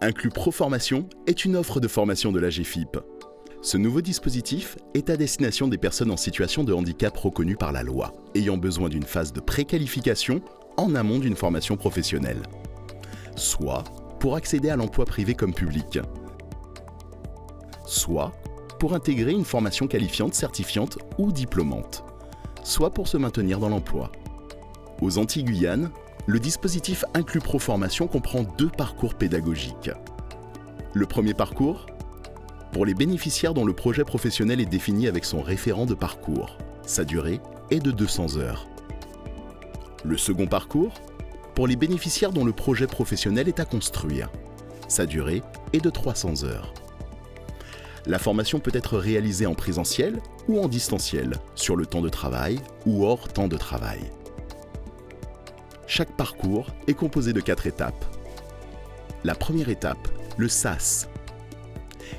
Inclus Pro Formation est une offre de formation de l'AGFIP. Ce nouveau dispositif est à destination des personnes en situation de handicap reconnues par la loi, ayant besoin d'une phase de préqualification en amont d'une formation professionnelle. Soit pour accéder à l'emploi privé comme public. Soit pour intégrer une formation qualifiante, certifiante ou diplômante. Soit pour se maintenir dans l'emploi. Aux Antilles-Guyane, le dispositif Inclus Pro Formation comprend 2 parcours pédagogiques. Le premier parcours, pour les bénéficiaires dont le projet professionnel est défini avec son référent de parcours. Sa durée est de 200 heures. Le second parcours, pour les bénéficiaires dont le projet professionnel est à construire. Sa durée est de 300 heures. La formation peut être réalisée en présentiel ou en distanciel, sur le temps de travail ou hors temps de travail. Chaque parcours est composé de 4 étapes. La première étape, le SAS.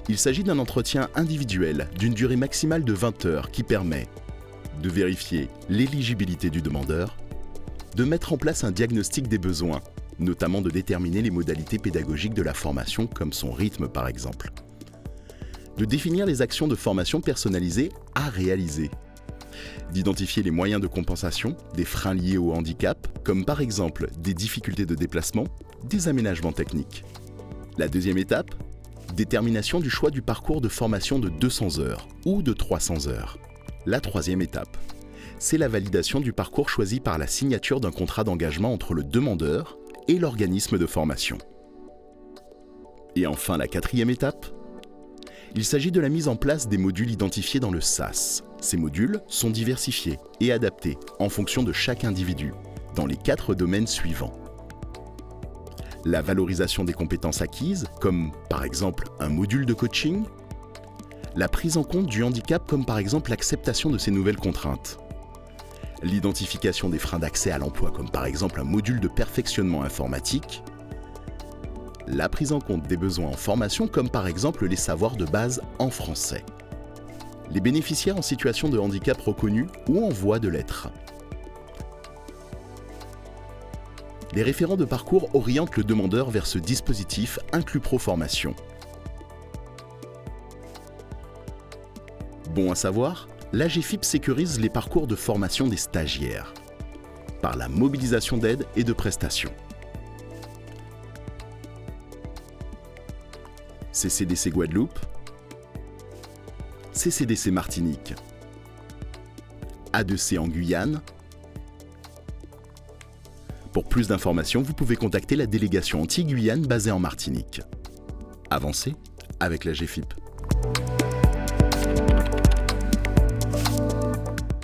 Il s'agit d'un entretien individuel d'une durée maximale de 20 heures qui permet de vérifier l'éligibilité du demandeur, de mettre en place un diagnostic des besoins, notamment de déterminer les modalités pédagogiques de la formation comme son rythme par exemple, de définir les actions de formation personnalisées à réaliser, d'identifier les moyens de compensation des freins liés au handicap, comme par exemple des difficultés de déplacement, des aménagements techniques. La deuxième étape, détermination du choix du parcours de formation de 200 heures ou de 300 heures. La troisième étape, c'est la validation du parcours choisi par la signature d'un contrat d'engagement entre le demandeur et l'organisme de formation. Et enfin, la quatrième étape, il s'agit de la mise en place des modules identifiés dans le SAS. Ces modules sont diversifiés et adaptés en fonction de chaque individu, dans les 4 domaines suivants. La valorisation des compétences acquises, comme par exemple un module de coaching. La prise en compte du handicap, comme par exemple l'acceptation de ces nouvelles contraintes. L'identification des freins d'accès à l'emploi, comme par exemple un module de perfectionnement informatique. La prise en compte des besoins en formation, comme par exemple les savoirs de base en français. Les bénéficiaires en situation de handicap reconnus ou en voie de l'être. Les référents de parcours orientent le demandeur vers ce dispositif Inclus Pro Formation. Bon à savoir, l'AGFIP sécurise les parcours de formation des stagiaires par la mobilisation d'aides et de prestations. CCDC Guadeloupe, CCDC Martinique, A2C en Guyane. Pour plus d'informations, vous pouvez contacter la délégation Antilles-Guyane basée en Martinique. Avancez avec l'AGFIP.